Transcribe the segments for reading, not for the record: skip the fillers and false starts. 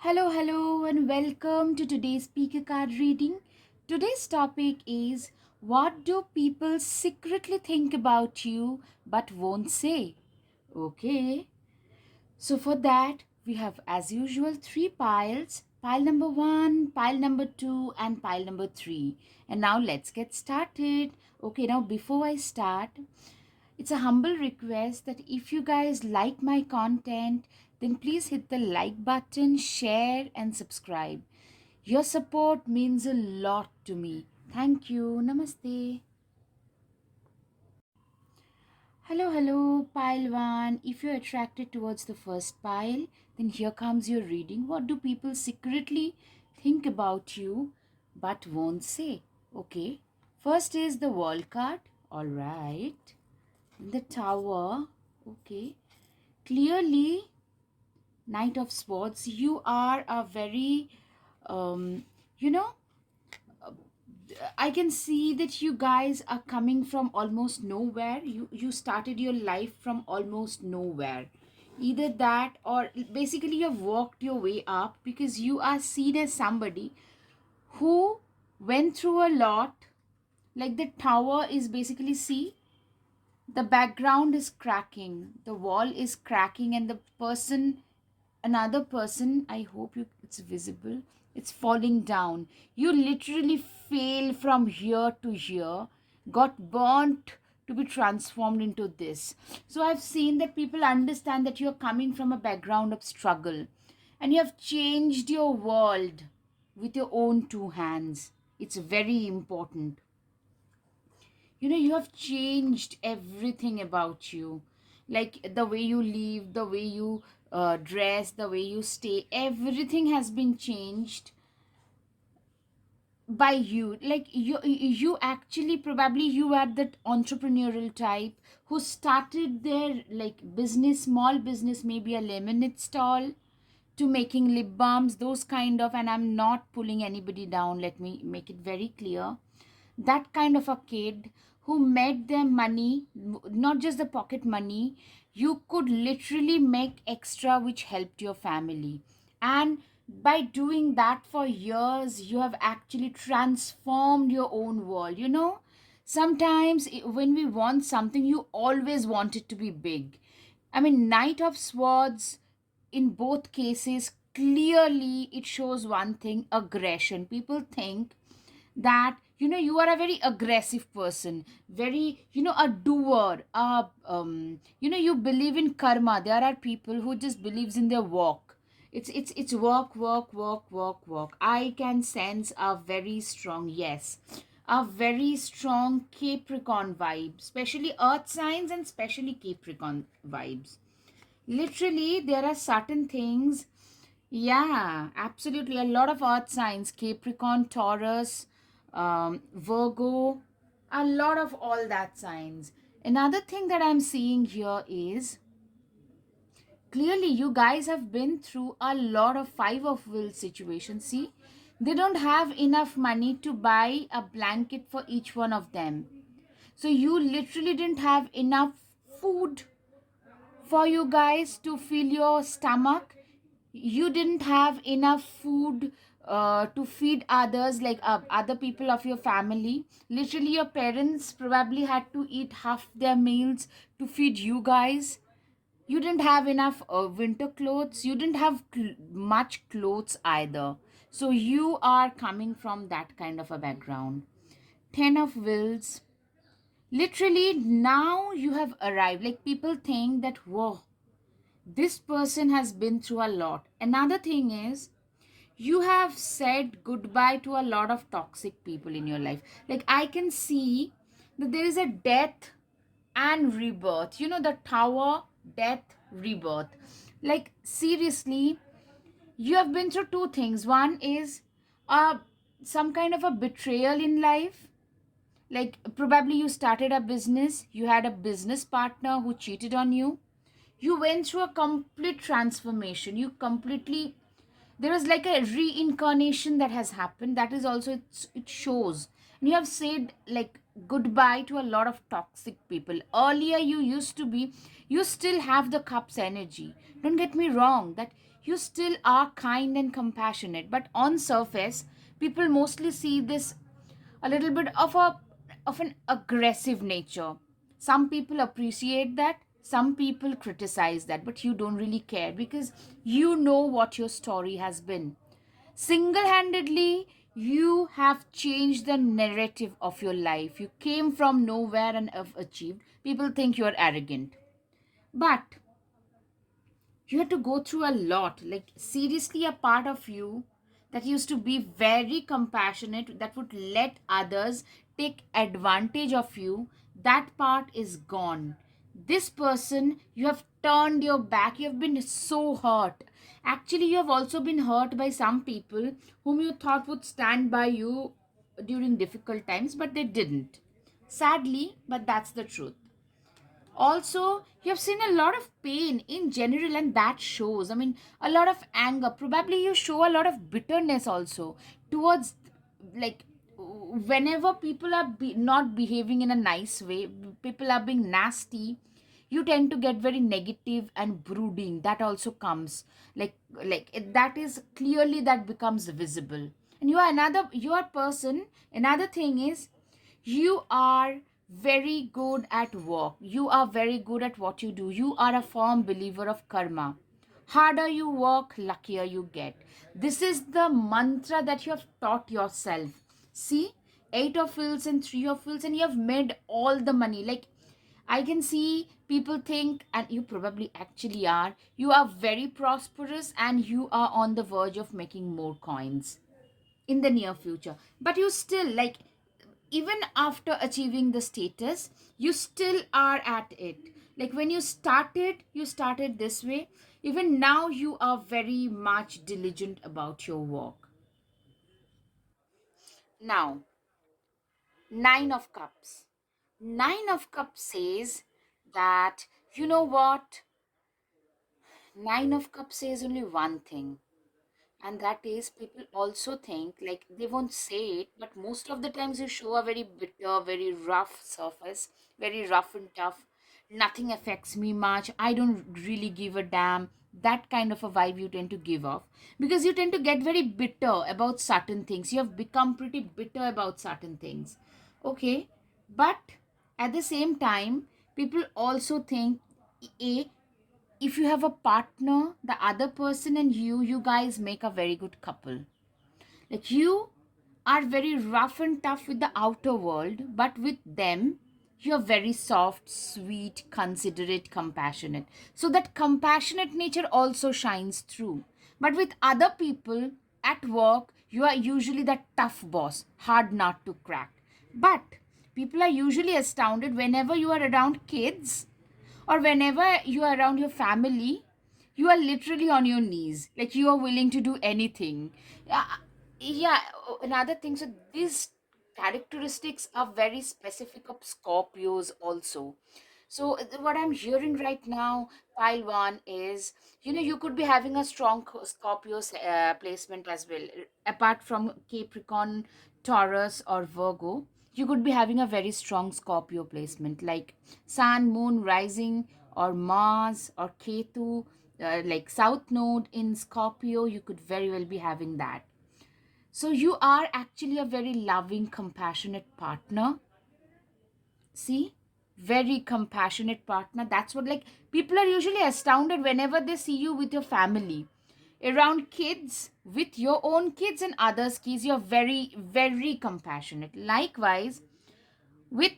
Hello, and welcome to today's speaker card reading. Today's topic is, what do people secretly think about you but won't say? Okay, so for that, we have, as usual, three piles: pile number one, pile number two, and pile number three. And now let's get started. Okay, now before I start, it's a humble request that if you guys like my content, then please hit the like button, share, and subscribe. Your support means a lot to me. Thank you. Namaste. Hello, pile one. If you're attracted towards the first pile, then here comes your reading. What do people secretly think about you but won't say? Okay. First is the world card. All right. The tower. Okay. Clearly, Knight of Swords, you are a very, you know, I can see that you guys are coming from almost nowhere. You started your life from almost nowhere. Either that, or basically you've worked your way up because you are seen as somebody who went through a lot. Like the tower is basically, see, the background is cracking, the wall is cracking, and the person, another person, I hope it's visible, it's falling down. You literally fail from here to here, got burnt to be transformed into this. So I've seen that people understand that you're coming from a background of struggle, and you have changed your world with your own two hands. It's very important. You have changed everything about you, like the way you live, the way you dress, the way you stay, everything has been changed by you. Like you actually, probably you are that entrepreneurial type who started their like business, small business, maybe a lemonade stall, to making lip balms, those kind of. And I'm not pulling anybody down, let me make it very clear. That kind of a kid who made their money, not just the pocket money, you could literally make extra which helped your family. And by doing that for years, you have actually transformed your own world. Sometimes when we want something, you always want it to be big. I mean, Knight of Swords, in both cases, clearly it shows one thing: aggression. People think that you are a very aggressive person, very, a doer, you believe in karma. There are people who just believes in their work. It's work. I can sense a very strong, yes, a very strong Capricorn vibe, especially earth signs and especially Capricorn vibes. Literally, there are certain things. Yeah, absolutely. A lot of earth signs: Capricorn, Taurus, Virgo, a lot of all that signs. Another thing that I'm seeing here is, clearly you guys have been through a lot of five of wheels situation. See, they don't have enough money to buy a blanket for each one of them. So you literally didn't have enough food for you guys to fill your stomach. You didn't have enough food to feed others, like other people of your family. Literally, your parents probably had to eat half their meals to feed you guys. You didn't have enough winter clothes. You didn't have much clothes either. So you are coming from that kind of a background. 10 of Wills. Literally, now you have arrived. Like, people think that, whoa, this person has been through a lot. Another thing is, you have said goodbye to a lot of toxic people in your life. Like, I can see that there is a death and rebirth. The tower, death, rebirth. Like, seriously, you have been through two things. One is uh, some kind of a betrayal in life. Like, probably you started a business, you had a business partner who cheated on you. You went through a complete transformation. You completely, there was like a reincarnation that has happened. That is also, it shows. And you have said like goodbye to a lot of toxic people. Earlier, you used to be, you still have the cup's energy. Don't get me wrong, that you still are kind and compassionate, but on surface, people mostly see this a little bit of an aggressive nature. Some people appreciate that, some people criticize that, but you don't really care because you know what your story has been. Single handedly, you have changed the narrative of your life. You came from nowhere and have achieved. People think you're arrogant. But you had to go through a lot. Like, seriously, a part of you that used to be very compassionate, that would let others take advantage of you, that part is gone. This person, you have turned your back, you have been so hurt. Actually, you have also been hurt by some people whom you thought would stand by you during difficult times, but they didn't. Sadly, but that's the truth. Also, you have seen a lot of pain in general, and that shows. I mean, a lot of anger. Probably you show a lot of bitterness also towards, like, whenever people are not behaving in a nice way, people are being nasty, you tend to get very negative and brooding. That also comes, that is clearly, that becomes visible. And you are person. Another thing is, you are very good at work. You are very good at what you do. You are a firm believer of karma. Harder you work, luckier you get. This is the mantra that you have taught yourself. See, 8 of wheels and 3 of wheels, and you have made all the money. Like, I can see people think, and you probably actually are, you are very prosperous and you are on the verge of making more coins in the near future. But you still, like, even after achieving the status, you still are at it. Like, when you started this way. Even now, you are very much diligent about your work. Now, 9 of cups. 9 of cups says that, you know what, 9 of cups says only one thing, and that is, people also think, like, they won't say it, but most of the times you show a very bitter, very rough surface, very rough and tough. Nothing affects me much, I don't really give a damn. That kind of a vibe you tend to give off, because you tend to get very bitter about certain things. You have become pretty bitter about certain things. Okay, but at the same time, people also think, a if you have a partner, the other person and you guys make a very good couple. Like, you are very rough and tough with the outer world, but with them, you're very soft, sweet, considerate, compassionate. So that compassionate nature also shines through. But with other people at work, you are usually that tough boss, hard nut to crack. But people are usually astounded whenever you are around kids, or whenever you are around your family, you are literally on your knees, like, you are willing to do anything. Yeah, another thing, so these characteristics are very specific of Scorpios also. So what I'm hearing right now, pile one, is, you could be having a strong Scorpio's placement as well. Apart from Capricorn, Taurus, or Virgo, you could be having a very strong Scorpio placement, like Sun, Moon, Rising, or Mars, or Ketu, like South Node in Scorpio. You could very well be having that. So you are actually a very loving, compassionate partner. See? Very compassionate partner. That's what, like, people are usually astounded whenever they see you with your family. Around kids, with your own kids and others' kids, you're very, very compassionate. Likewise, with,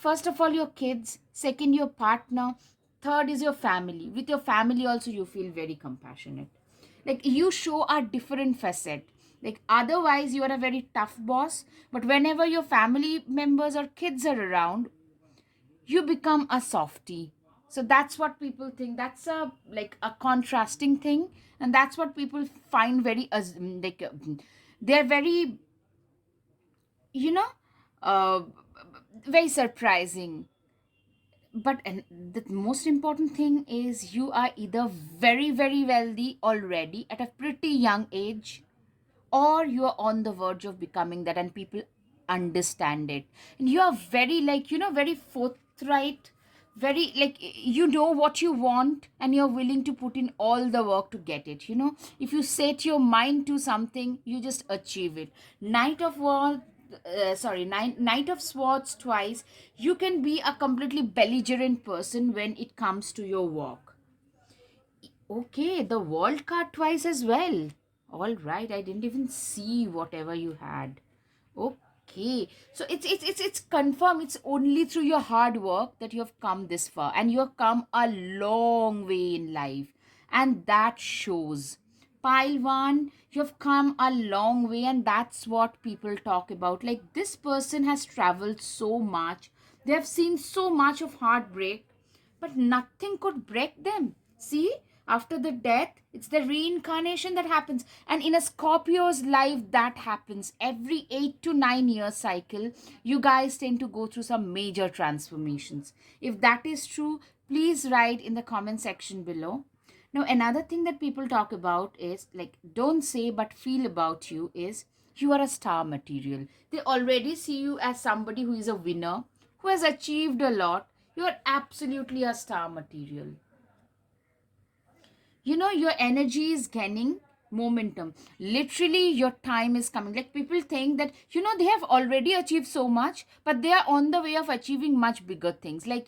first of all, your kids, second, your partner, third is your family. With your family also, you feel very compassionate. Like, you show a different facet. Like, otherwise you are a very tough boss, but whenever your family members or kids are around, you become a softie. So that's what people think. That's a, like, a contrasting thing, and that's what people find very they're very, you know uh, very surprising. But the most important thing is, you are either very, very wealthy already at a pretty young age, or you are on the verge of becoming that, and people understand it. And you are very, like, very forthright, very, like, you know what you want, and you're willing to put in all the work to get it. If you set your mind to something, you just achieve it. Knight of war sorry Knight of Swords twice. You can be a completely belligerent person when it comes to your work. Okay, the world card twice as well. All right, I didn't even see whatever you had. Okay, so it's confirmed. It's only through your hard work that you have come this far, and you have come a long way in life, and that shows. Pile one, you have come a long way, and that's what people talk about. Like, this person has traveled so much, they have seen so much of heartbreak, but nothing could break them. See, after the death, it's the reincarnation that happens. And in a Scorpio's life, that happens every 8 to 9 year cycle. You guys tend to go through some major transformations. If that is true, please write in the comment section below. Now, another thing that people talk about is, like, don't say but feel about you is, you are a star material. They already see you as somebody who is a winner, who has achieved a lot. You are absolutely a star material. Your energy is gaining momentum. Literally, your time is coming. Like, people think that, they have already achieved so much, but they are on the way of achieving much bigger things. Like,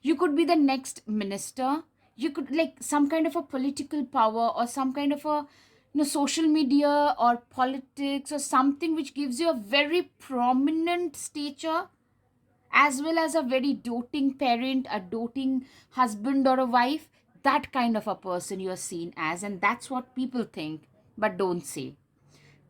you could be the next minister. You could, like, some kind of a political power, or some kind of a, social media or politics, or something which gives you a very prominent stature, as well as a very doting parent, a doting husband or a wife. That kind of a person you are seen as, and that's what people think but don't say.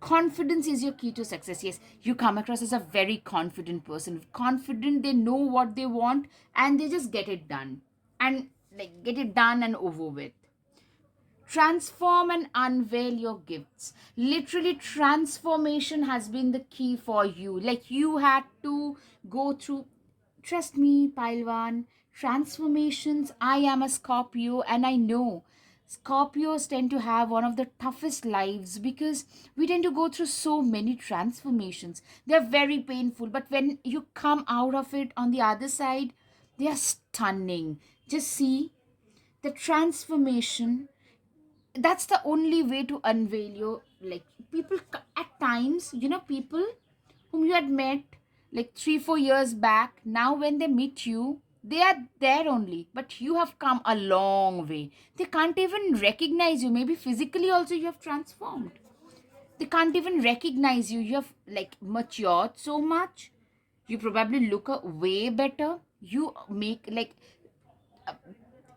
Confidence is your key to success. Yes, you come across as a very confident person. Confident, they know what they want, and they just get it done. And, like, get it done and over with. Transform and unveil your gifts. Literally, transformation has been the key for you. Like, you had to go through, trust me, Pailwan, transformations. I am a Scorpio, and I know Scorpios tend to have one of the toughest lives, because we tend to go through so many transformations. They're very painful, but when you come out of it on the other side, they are stunning. Just see the transformation. That's the only way to unveil your, like, people at times, people whom you had met like 3 4 years back, now when they meet you, they are there only, but you have come a long way. They can't even recognize you. Maybe physically also you have transformed. They can't even recognize you. You have, like, matured so much. You probably look a way better. You make, like,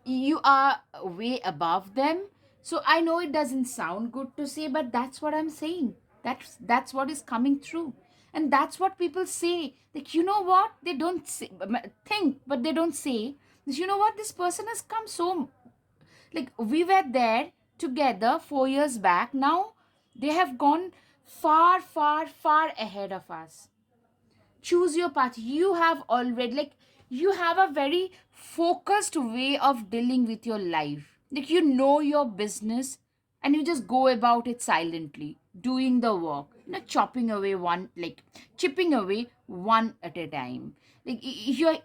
you are way above them. So I know it doesn't sound good to say, but that's what I'm saying. That's what is coming through. And that's what people say. Like, what they don't say, think, but they don't say, what, this person has come so, like, we were there together 4 years back. Now they have gone far, far, far ahead of us. Choose your path. You have already, like, you have a very focused way of dealing with your life. Like, your business, and you just go about it silently, doing the work, chopping away one, like, chipping away one at a time. Like, you're,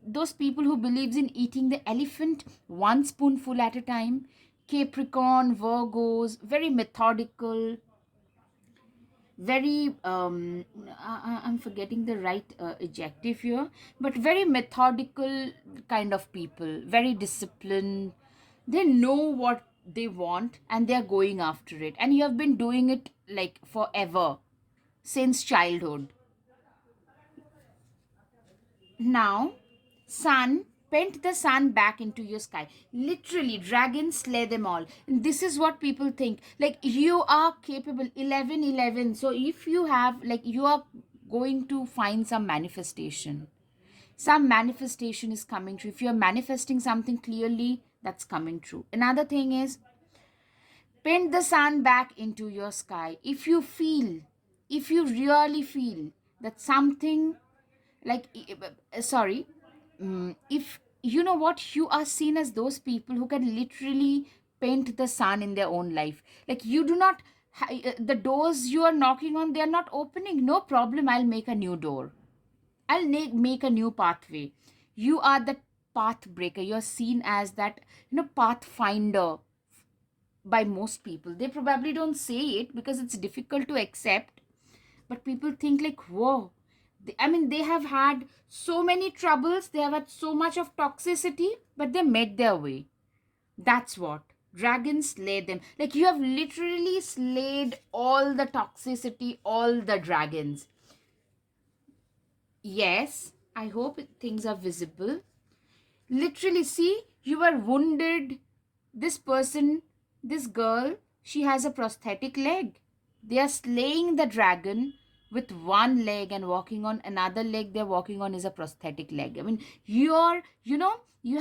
those people who believes in eating the elephant one spoonful at a time. Capricorn, Virgos, very methodical, very I'm forgetting the right adjective here, but very methodical kind of people, very disciplined. They know what they want, and they're going after it, and you have been doing it, like, forever, since childhood. Now, sun, paint the sun back into your sky. Literally, dragons slay them all. And this is what people think. Like, you are capable. 11, 11. So, if you have, like, you are going to find some manifestation. Some manifestation is coming true. If you're manifesting something clearly, that's coming true. Another thing is, paint the sun back into your sky. If you really feel that something, like, sorry, if you know what, you are seen as those people who can literally paint the sun in their own life. Like, you do not The doors you are knocking on, they are not opening. No problem, I'll make a new door. I'll make a new pathway. You are the path breaker. You're seen as that, pathfinder by most people. They probably don't say it because it's difficult to accept, but people think like, whoa. I mean, they have had so many troubles, they have had so much of toxicity, but they made their way. That's what. Dragons slay them. Like, you have literally slayed all the toxicity, all the dragons. Yes, I hope things are visible. Literally, see, you were wounded. This person, this girl, she has a prosthetic leg. They are slaying the dragon with one leg and walking on another leg they're walking on is a prosthetic leg. I mean, you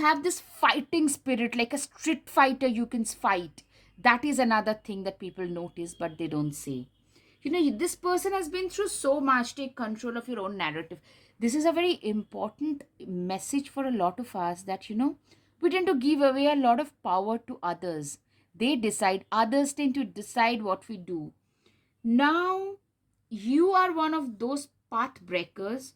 have this fighting spirit like a street fighter. You can fight. That is another thing that people notice but they don't say. This person has been through so much. Take control of your own narrative. This is a very important message for a lot of us, that we tend to give away a lot of power to others. They decide. Others tend to decide what we do. Now you are one of those path breakers.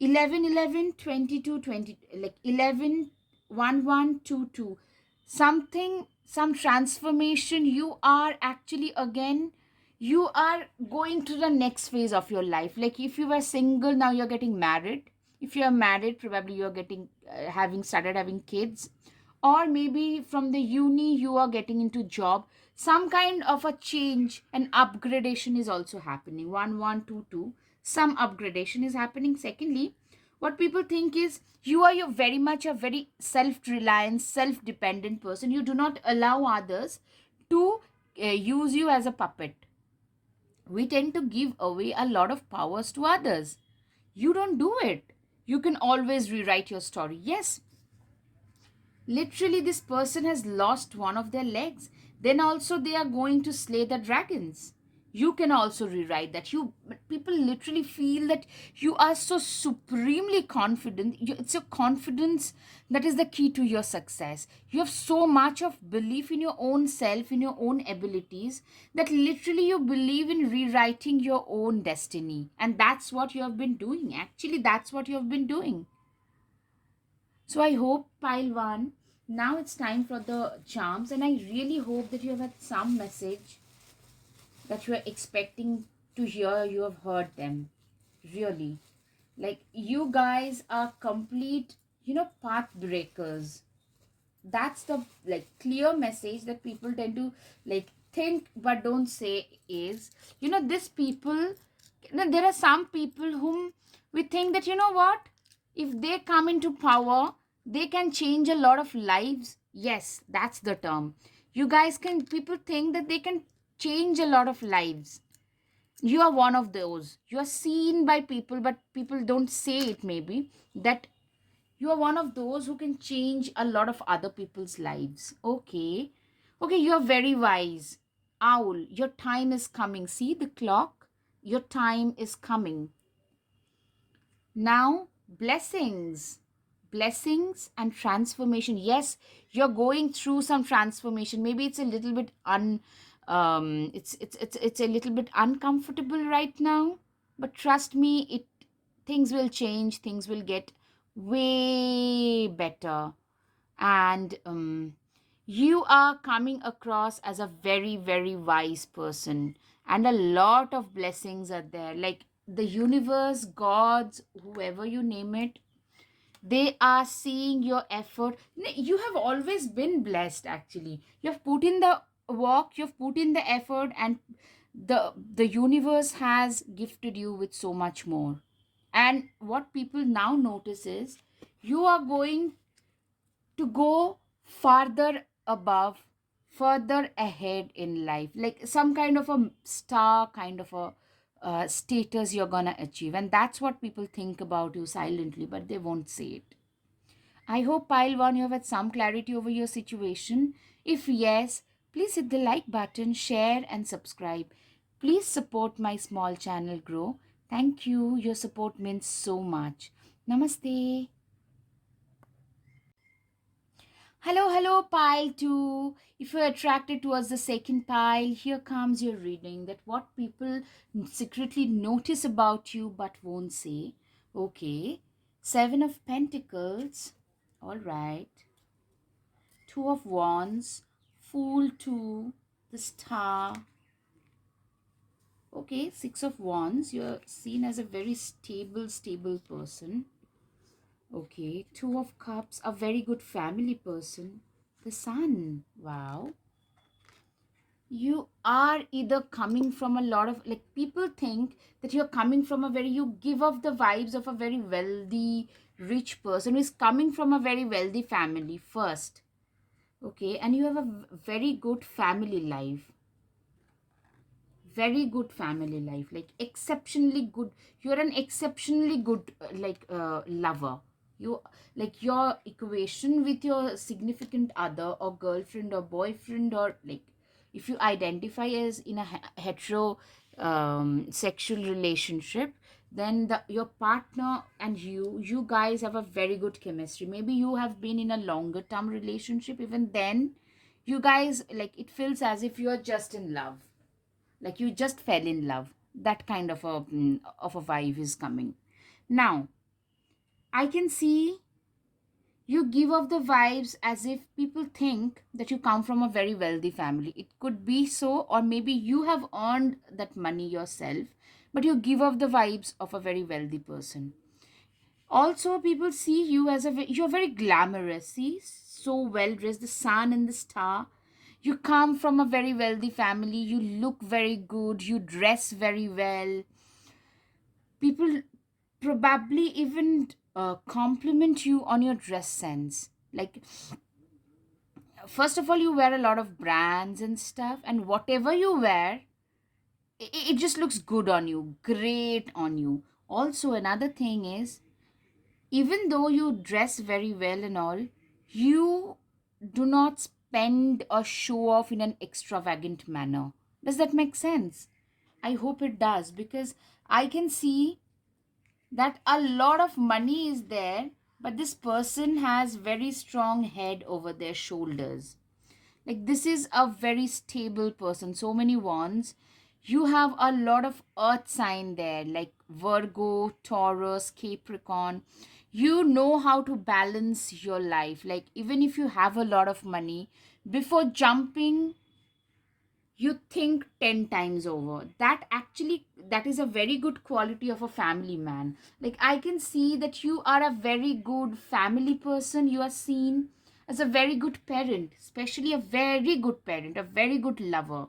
11 11 22 20, like 11 1 1 2 2, something, some transformation. You are actually, again, you are going to the next phase of your life. Like, if you were single, now you're getting married. If you are married, probably you're getting having started having kids, or maybe from the uni you are getting into job. Some kind of a change and upgradation is also happening. 1122, some upgradation is happening. Secondly, what people think is you are your very much a very self-reliant, self-dependent person. You do not allow others to use you as a puppet. We tend to give away a lot of powers to others. You don't do it. You can always rewrite your story. Yes, literally, this person has lost one of their legs. Then also they are going to slay the dragons. You can also rewrite that. People literally feel that you are so supremely confident. It's your confidence that is the key to your success. You have so much of belief in your own self, in your own abilities, that literally you believe in rewriting your own destiny. And that's what you have been doing. Actually, that's what you have been doing. So I hope, pile one, now it's time for the charms, and I really hope that you have had some message that you are expecting to hear. You have heard them. Really. Like, you guys are complete, path breakers. That's the clear message that people tend to think but don't say is, this people, there are some people whom we think that, what, if they come into power, they can change a lot of lives. Yes, that's the term. You guys can, people think that they can change a lot of lives. You are one of those. You are seen by people but people don't say it, maybe, that you are one of those who can change a lot of other people's lives. Okay. Okay, you are very wise. Owl, your time is coming. See the clock? Your time is coming. Now, blessings. Blessings and transformation. Yes, you're going through some transformation. Maybe it's a little bit it's a little bit uncomfortable right now, but trust me, things will change, things will get way better. And you are coming across as a very, very wise person, and a lot of blessings are there. Like, the universe, gods, whoever you name it, they are seeing your effort. You have always been blessed. Actually, you have put in the work, you have put in the effort, and the universe has gifted you with so much more. And what people now notice is you are going to go farther above, further ahead in life, like some kind of a star, kind of a status you're gonna achieve. And that's what people think about you silently, but they won't say it. I hope, pile one, you have had some clarity over your situation. If yes, please hit the like button, share, and subscribe. Please support my small channel grow. Thank you. Your support means so much. Namaste. Hello, pile two. If you're attracted towards the second pile, here comes your reading that what people secretly notice about you but won't say. Okay. Seven of Pentacles. All right. Two of Wands. Fool two. The Star. Okay. Six of Wands. You're seen as a very stable person. Okay. Two of Cups. A very good family person. The Sun. Wow. You are either coming from a lot of, like, people think that you're coming from a very, you give off the vibes of a very wealthy rich person who is coming from a very wealthy family first. Okay, and you have a very good family life, very good family life, like exceptionally good. You're an exceptionally good lover. You, like, your equation with your significant other or girlfriend or boyfriend, or like if you identify as in a hetero sexual relationship, then your partner and you guys have a very good chemistry. Maybe you have been in a longer term relationship. Even then, you guys, like, it feels as if you are just in love, like you just fell in love. That kind of a vibe is coming. Now I can see you give off the vibes as if people think that you come from a very wealthy family. It could be so, or maybe you have earned that money yourself, but you give off the vibes of a very wealthy person. Also, people see you as you're very glamorous. See, so well dressed, the Sun and the Star. You come from a very wealthy family. You look very good. You dress very well. People probably even compliment you on your dress sense. Like, first of all, you wear a lot of brands and stuff, and whatever you wear, it just looks good on you, great on you. Also, another thing is, even though you dress very well and all, you do not spend or show off in an extravagant manner. Does that make sense? I hope it does, because I can see that a lot of money is there, but this person has very strong head over their shoulders. Like, this is a very stable person. So many wands. You have a lot of earth sign there, like Virgo, Taurus, Capricorn. You know how to balance your life. Like, even if you have a lot of money, before jumping, you think 10 times over. That actually, that is a very good quality of a family man. Like, I can see that you are a very good family person. You are seen as a very good parent, especially a very good parent, a very good lover.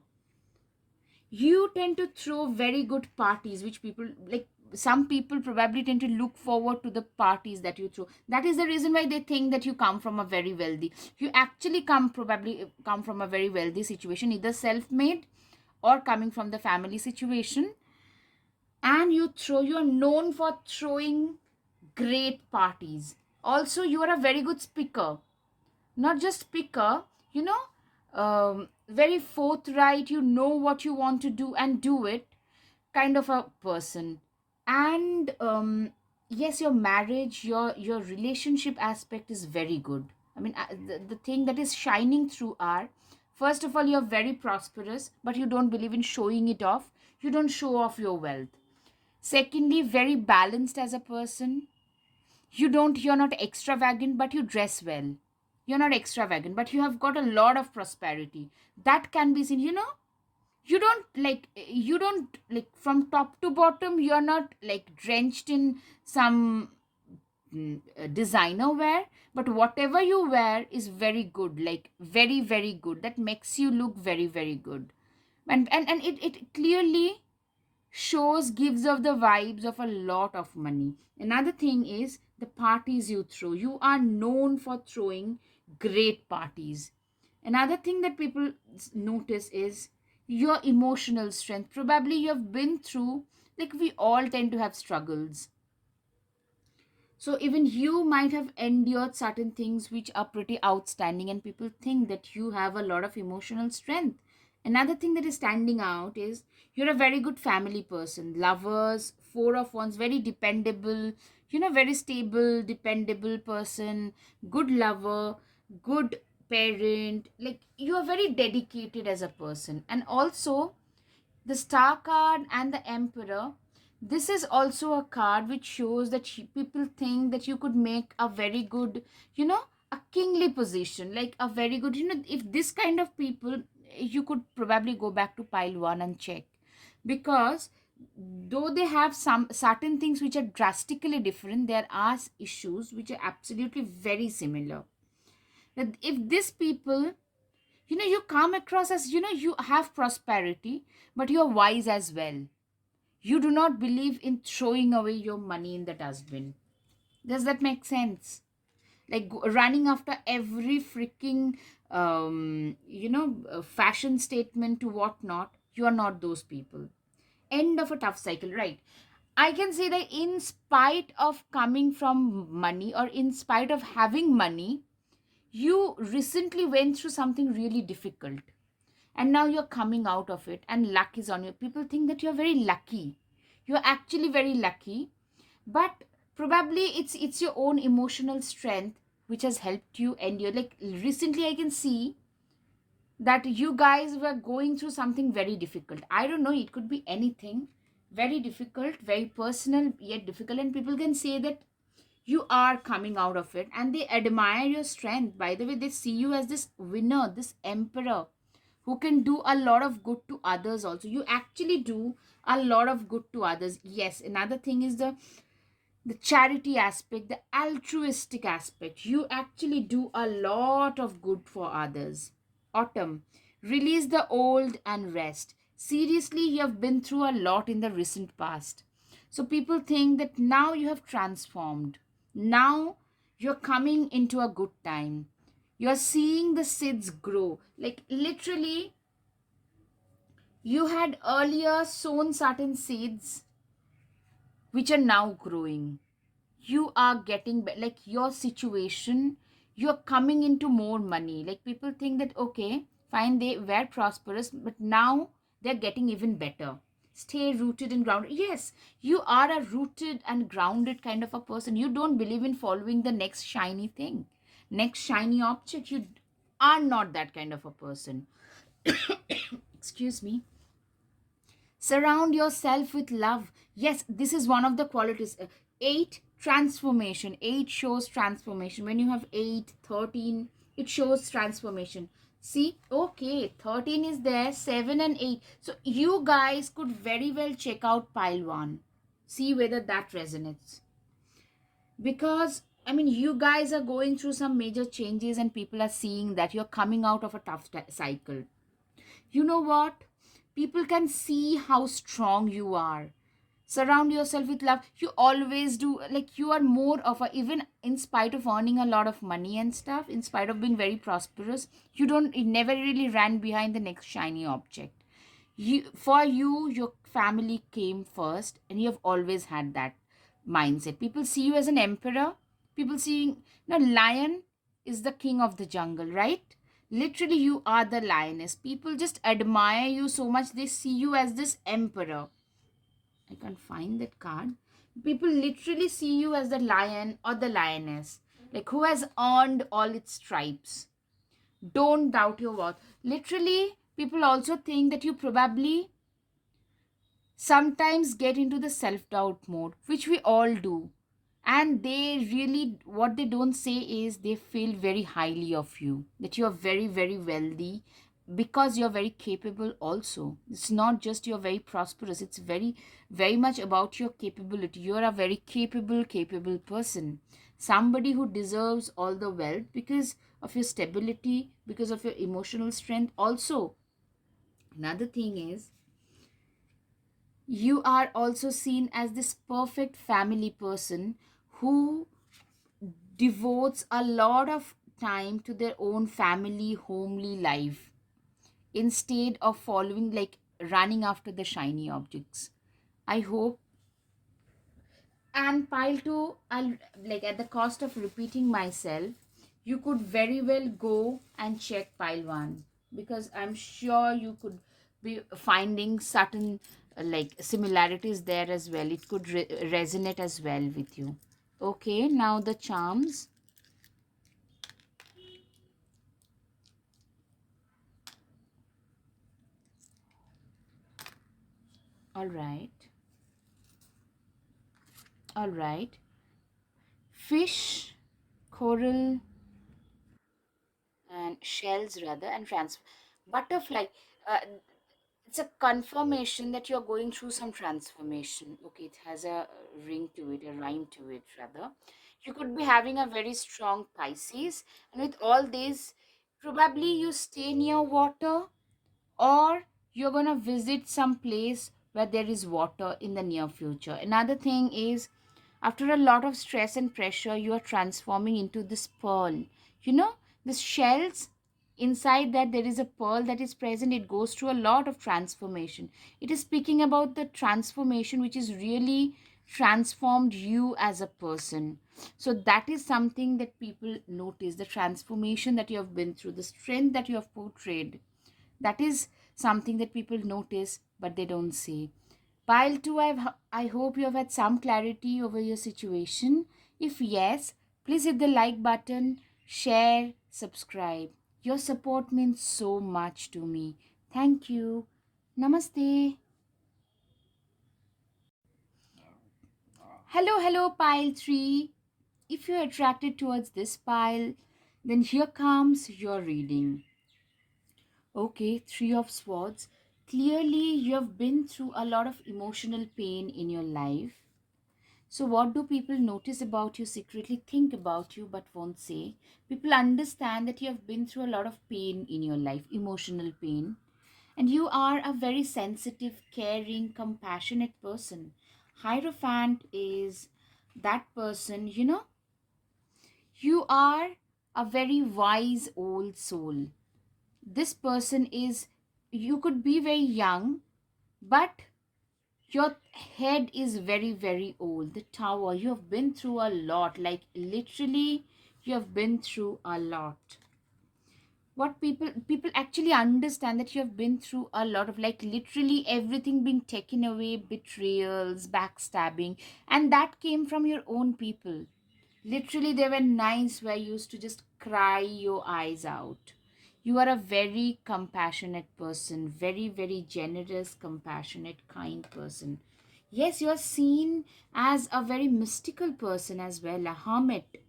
You tend to throw very good parties, which people like, some people probably tend to look forward to the parties that you throw. That is the reason why they think that you come from a very wealthy, you actually come from a very wealthy situation, either self-made or coming from the family situation. And you are known for throwing great parties. Also, you are a very good speaker. Not just speaker, you know, very forthright. You know what you want to do and do it, kind of a person. And yes, your marriage, your relationship aspect is very good. I mean, the thing that is shining through are, first of all, you're very prosperous, but you don't believe in showing it off. You don't show off your wealth. Secondly, very balanced as a person. You're not extravagant, but you dress well. You're not extravagant, but you have got a lot of prosperity. That can be seen, you don't like from top to bottom, you're not like drenched in some designer wear, but whatever you wear is very good, like very very good. That makes you look very very good. And it clearly shows, gives off the vibes of a lot of money. Another thing is the parties you throw. You are known for throwing great parties. Another thing that people notice is your emotional strength. Probably you have been through, like, we all tend to have struggles, so even you might have endured certain things which are pretty outstanding, and people think that you have a lot of emotional strength. Another thing that is standing out is you're a very good family person. Lovers, four of wands, very dependable, very stable, dependable person, good lover, good parent, like you are very dedicated as a person. And also the star card and the emperor, this is also a card which shows that people think that you could make a very good, you know, a kingly position, like a very good, you know, if this kind of people, you could probably go back to pile 1 and check, because though they have some certain things which are drastically different, there are issues which are absolutely very similar. That if these people, you know, you come across as, you know, you have prosperity, but you're wise as well. You do not believe in throwing away your money in the dustbin. Does that make sense? Like running after every freaking fashion statement to whatnot. You are not those people. End of a tough cycle, right? I can say that in spite of coming from money, or in spite of having money, you recently went through something really difficult, and now you're coming out of it, and luck is on you. People think that you're very lucky. You're actually very lucky, but probably it's your own emotional strength which has helped you. And you're like, recently I can see that you guys were going through something very difficult. I don't know, it could be anything. Very difficult, very personal, yet difficult, and people can say that you are coming out of it, and they admire your strength. By the way, they see you as this winner, this emperor, who can do a lot of good to others also. You actually do a lot of good to others. Yes, another thing is the charity aspect, the altruistic aspect. You actually do a lot of good for others. Autumn, release the old and rest. Seriously, you have been through a lot in the recent past. So people think that now you have transformed. Now you're coming into a good time. You're seeing the seeds grow. Like literally, you had earlier sown certain seeds which are now growing. You are getting like your situation, you're coming into more money. Like people think that okay, fine, they were prosperous, but now they're getting even better. Stay rooted and grounded. Yes, you are a rooted and grounded kind of a person. You don't believe in following the next shiny thing, next shiny object. You are not that kind of a person. Excuse me. Surround yourself with love. Yes, this is one of the qualities. 8, transformation. 8 shows transformation. When you have 8, 13, it shows transformation. See, okay, 13 is there, 7 and 8. So you guys could very well check out pile 1. See whether that resonates. Because, I mean, you guys are going through some major changes, and people are seeing that you're coming out of a tough cycle. You know what? People can see how strong you are. Surround yourself with love. You always do. Like you are more of a, even in spite of earning a lot of money and stuff, in spite of being very prosperous, you don't, it never really ran behind the next shiny object. For you, your family came first, and you have always had that mindset. People see you as an emperor. People see, now lion is the king of the jungle, right? Literally, you are the lioness. People just admire you so much. They see you as this emperor. I can't find that card. People literally see you as the lion or the lioness, like who has earned all its stripes. Don't doubt your worth. Literally, people also think that you probably sometimes get into the self doubt mode, which we all do. And they really, what they don't say is they feel very highly of you, that you are very, very wealthy, because you're very capable also. It's not just you're very prosperous, it's very, very much about your capability. You're a very capable person. Somebody who deserves all the wealth because of your stability, because of your emotional strength. Also, another thing is, you are also seen as this perfect family person who devotes a lot of time to their own family homely life, instead of following, like running after the shiny objects. I hope. And pile 2, I'll, like at the cost of repeating myself, you could very well go and check pile 1, because I'm sure you could be finding certain like similarities there as well. It could resonate as well with you. Okay, now the charms. All right. All right. Fish, coral, and shells rather, and butterfly. Uh, it's a confirmation that you're going through some transformation. Okay, it has a ring to it, a rhyme to it rather. You could be having a very strong Pisces, and with all this, probably you stay near water, or you're going to visit some place where there is water in the near future. Another thing is, after a lot of stress and pressure, you are transforming into this pearl. You know, this shells, inside that there is a pearl that is present. It goes through a lot of transformation. It is speaking about the transformation which is really transformed you as a person. So that is something that people notice, the transformation that you have been through, the strength that you have portrayed. That is something that people notice but they don't see. Pile 2, I hope you have had some clarity over your situation. If yes, please hit the like button, share, subscribe. Your support means so much to me. Thank you. Namaste. Hello, pile 3. If you're attracted towards this pile, then here comes your reading. Okay, Three of Swords. Clearly, you have been through a lot of emotional pain in your life. So, what do people notice about you, secretly think about you, but won't say? People understand that you have been through a lot of pain in your life, emotional pain. And you are a very sensitive, caring, compassionate person. Hierophant is that person, you are a very wise old soul. This person is, you could be very young, but your head is very, very old. The Tower, you have been through a lot, like literally you have been through a lot. What people actually understand that you have been through a lot of, like, literally everything being taken away, betrayals, backstabbing, and that came from your own people. Literally, there were nights where you used to just cry your eyes out. You are a very compassionate person, very, very generous, compassionate, kind person. Yes, you are seen as a very mystical person as well, a hermit.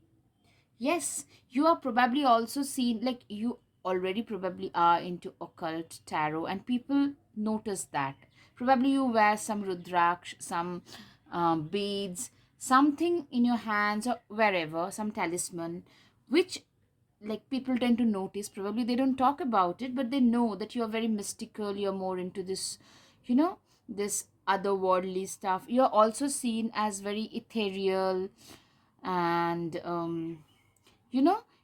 Yes, you are probably also seen, like, you already probably are into occult tarot, and people notice that. Probably you wear some rudraksh, some beads, something in your hands or wherever, some talisman, which, like, people tend to notice. Probably they don't talk about it, but they know that you're very mystical, you're more into this, you know, this otherworldly stuff. You're also seen as very ethereal, and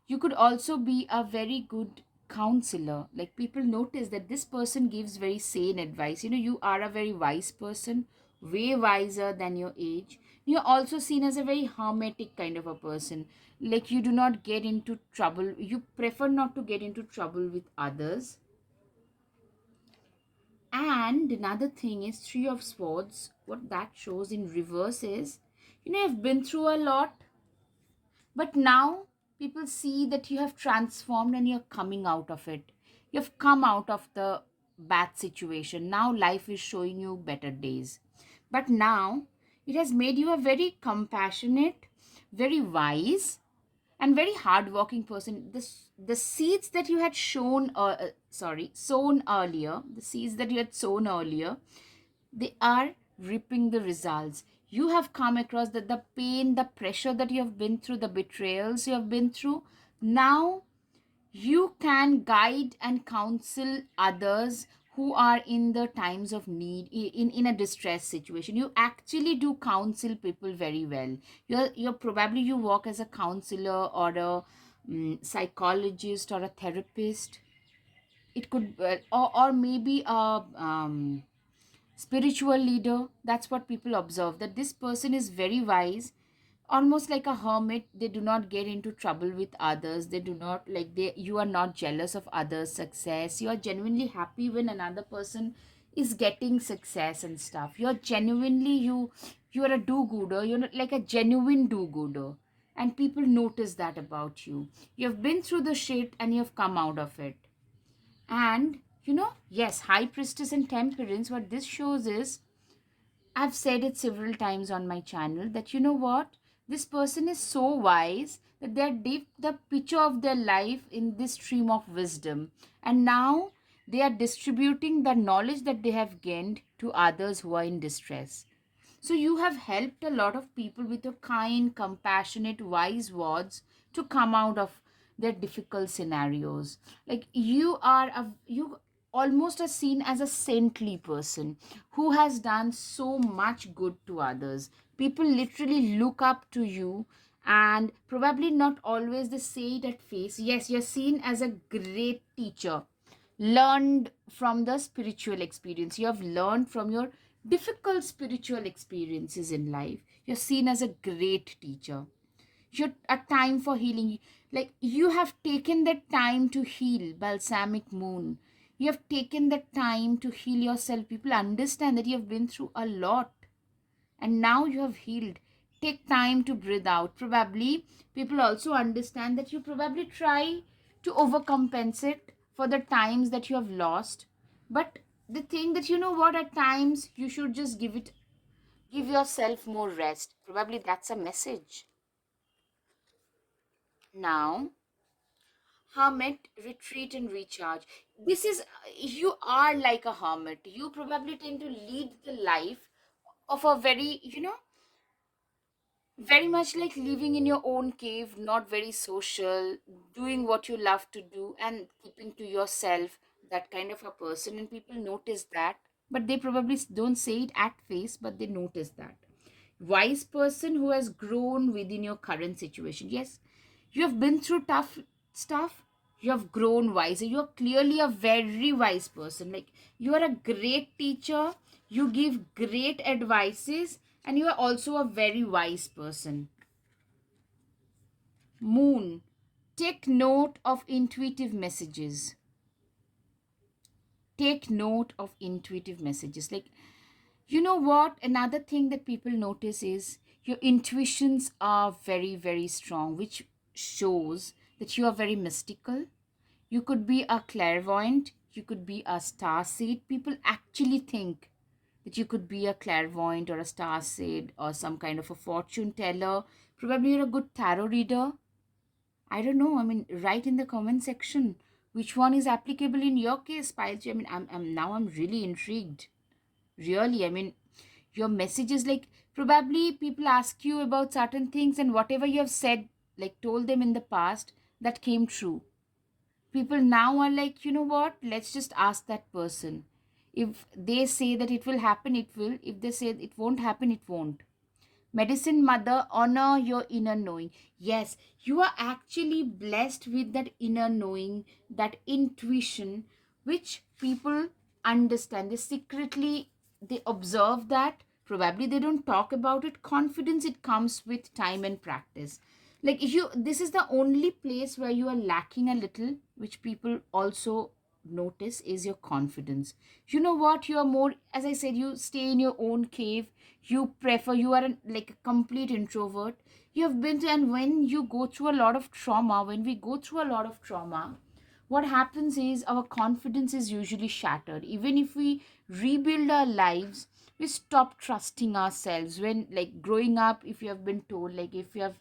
you could also be a very good counselor. Like, people notice that this person gives very sane advice. You are a very wise person, way wiser than your age. You're also seen as a very hermetic kind of a person. Like, you do not get into trouble, you prefer not to get into trouble with others. And another thing is Three of Swords. What that shows in reverse is, you've been through a lot, but now people see that you have transformed and you're coming out of it. You've come out of the bad situation. Now life is showing you better days. But now it has made you a very compassionate, very wise, and very hardworking person. The seeds that you had sown earlier, the seeds that you had sown earlier, they are reaping the results. You have come across the pain, the pressure that you have been through, the betrayals you have been through. Now you can guide and counsel others who are in the times of need, in a distress situation. You actually do counsel people very well. You're probably, you work as a counselor or a psychologist or a therapist. It could or maybe a spiritual leader. That's what people observe, that this person is very wise, almost like a hermit. They do not get into trouble with others. They do not, like, they you are not jealous of others success. You are genuinely happy when another person is getting success and stuff. You're genuinely, you are a do-gooder. You're not like a genuine do-gooder, and people notice that about you. You've been through the shit and you've come out of it. And yes, High Priestess and Temperance, what this shows is, I've said it several times on my channel that you know what? This person is so wise that they're deep the picture of their life in this stream of wisdom. And now they are distributing the knowledge that they have gained to others who are in distress. So you have helped a lot of people with your kind, compassionate, wise words to come out of their difficult scenarios. Like you almost are seen as a saintly person who has done so much good to others. People literally look up to you, and probably not always they say it at face. Yes, you're seen as a great teacher, learned from the spiritual experience. You have learned from your difficult spiritual experiences in life. You're seen as a great teacher. You're a time for healing. Like you have taken the time to heal, balsamic moon. You have taken the time to heal yourself. People understand that you have been through a lot and now you have healed. Take time to breathe out. Probably people also understand that you probably try to overcompensate for the times that you have lost. But the thing that you know what, at times you should just give yourself more rest. Probably that's a message. Now, hermit, retreat and recharge. This is, you are like a hermit. You probably tend to lead the life of a very, very much like living in your own cave, not very social, doing what you love to do and keeping to yourself, that kind of a person. And people notice that, but they probably don't say it at face, but they notice that. Wise person who has grown within your current situation. Yes, you have been through tough stuff. You have grown wiser. You're clearly a very wise person. Like you are a great teacher. You give great advices, and you are also a very wise person. Moon. Take note of intuitive messages. Take note of intuitive messages. Like, you know what? Another thing that people notice is your intuitions are very, very strong, which shows that you are very mystical. You could be a clairvoyant, you could be a star seed. People actually think that you could be a clairvoyant or a star seed or some kind of a fortune teller. Probably you're a good tarot reader. I don't know. I mean, write in the comment section which one is applicable in your case, Pailji. I mean, I'm really intrigued. Really, I mean, your messages, like probably people ask you about certain things, and whatever you have said, like told them in the past, that came true. People now are like, you know what? Let's just ask that person. If they say that it will happen, it will. If they say it won't happen, it won't. Medicine mother, honor your inner knowing. Yes, you are actually blessed with that inner knowing, that intuition, which people understand. They secretly they observe that. Probably they don't talk about it. Confidence, it comes with time and practice. Like if you, this is the only place where you are lacking a little, which people also notice, is your confidence. You know what, you are more, as I said, you stay in your own cave. You prefer, you are like a complete introvert. You have been to, and when you go through a lot of trauma, when we go through a lot of trauma, what happens is our confidence is usually shattered. Even if we rebuild our lives, we stop trusting ourselves. When, like, growing up, if you have been told, like, if you have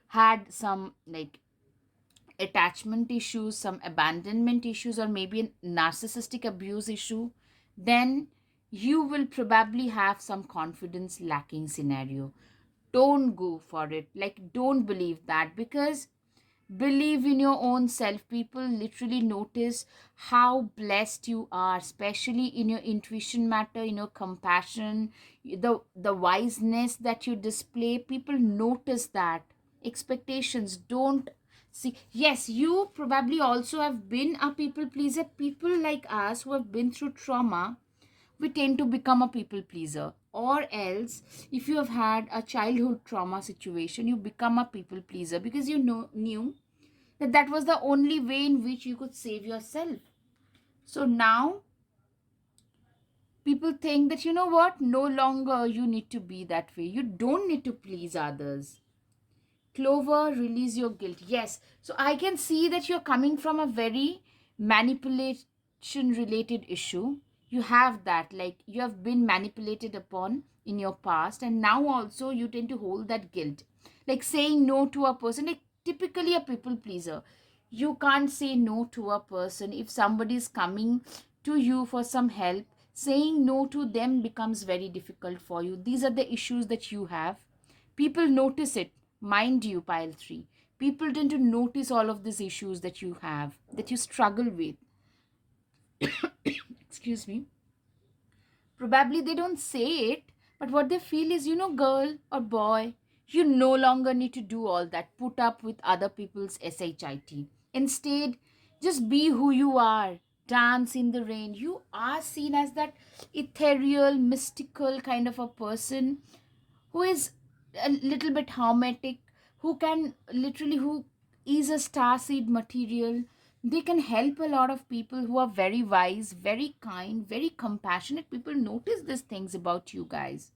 had some like attachment issues, some abandonment issues, or maybe a narcissistic abuse issue, then you will probably have some confidence lacking scenario. Don't go for it. Like, don't believe that, because believe in your own self. People literally notice how blessed you are, especially in your intuition matter, in your compassion, the wiseness that you display. People notice that. Expectations, don't see. Yes, you probably also have been a people pleaser. People like us who have been through trauma, we tend to become a people pleaser. Or else, if you have had a childhood trauma situation, you become a people pleaser because you knew that that was the only way in which you could save yourself. So now people think that, you know what, no longer you need to be that way. You don't need to please others. Clover, release your guilt. Yes. So I can see that you're coming from a very manipulation related issue. You have that, like you have been manipulated upon in your past, and now also you tend to hold that guilt. Like saying no to a person, like typically a people pleaser. You can't say no to a person. If somebody is coming to you for some help, saying no to them becomes very difficult for you. These are the issues that you have. People notice it, mind you, pile 3. People tend to notice all of these issues that you have, that you struggle with. Excuse me. Probably they don't say it, but what they feel is, girl or boy, you no longer need to do all that, put up with other people's SHIT. Instead, just be who you are. Dance in the rain. You are seen as that ethereal, mystical kind of a person who is a little bit hermetic, who can literally, who is a star seed material. They can help a lot of people who are very wise, very kind, very compassionate. People notice these things about you guys,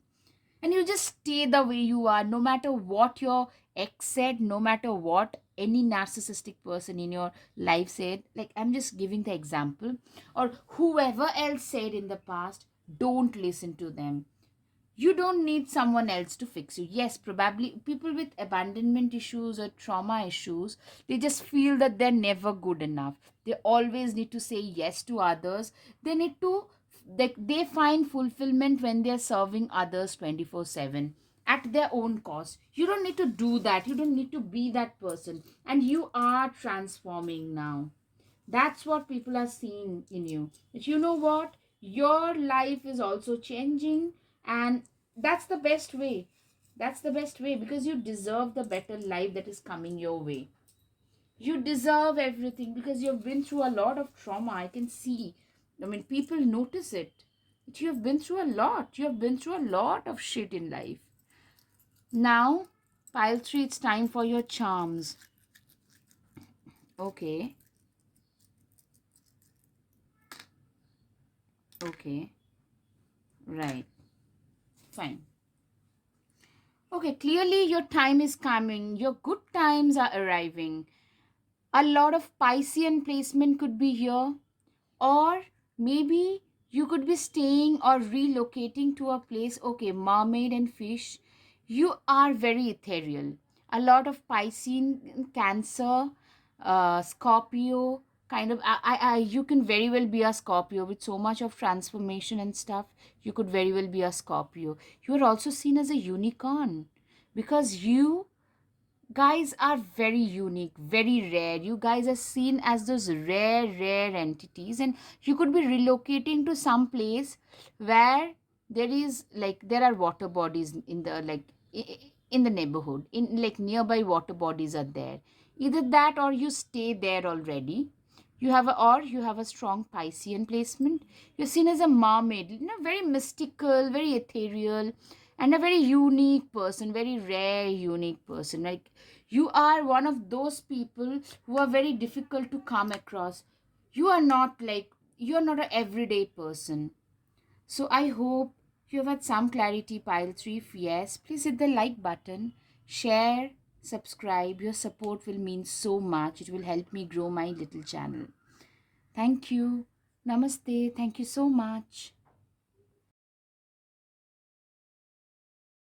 and you just stay the way you are, no matter what your ex said, no matter what any narcissistic person in your life said. Like, I'm just giving the example, or whoever else said in the past. Don't listen to them. You don't need someone else to fix you. Yes, probably people with abandonment issues or trauma issues, they just feel that they're never good enough. They always need to say yes to others. They need to, they find fulfillment when they're serving others 24/7 at their own cost. You don't need to do that. You don't need to be that person. And you are transforming now. That's what people are seeing in you. But you know what? Your life is also changing, and that's the best way. That's the best way, because you deserve the better life that is coming your way. You deserve everything because you've been through a lot of trauma. I can see. I mean, people notice it. But you have been through a lot. You have been through a lot of shit in life. Now, pile 3, it's time for your charms. Okay. Okay. Right. Fine. Okay, clearly your time is coming. Your good times are arriving. A lot of Piscean placement could be here, or maybe you could be staying or relocating to a place. Okay, mermaid and fish, you are very ethereal. A lot of Piscean, Cancer, Scorpio kind of. You can very well be a Scorpio with so much of transformation and stuff. You could very well be a Scorpio. You are also seen as a unicorn, because you guys are very unique, very rare. You guys are seen as those rare entities, and you could be relocating to some place where there is, like, there are water bodies in the, like, in the neighborhood, in like nearby water bodies are there. Either that, or you stay there already. You have a strong Piscean placement. You're seen as a mermaid, very mystical, very ethereal, and a very unique person, very rare, unique person. Like, you are one of those people who are very difficult to come across. You are not like, you're not an everyday person. So I hope you have had some clarity, pile 3. If yes, please hit the like button, share, subscribe. Your support will mean so much. It will help me grow my little channel. Thank you. Namaste. Thank you so much.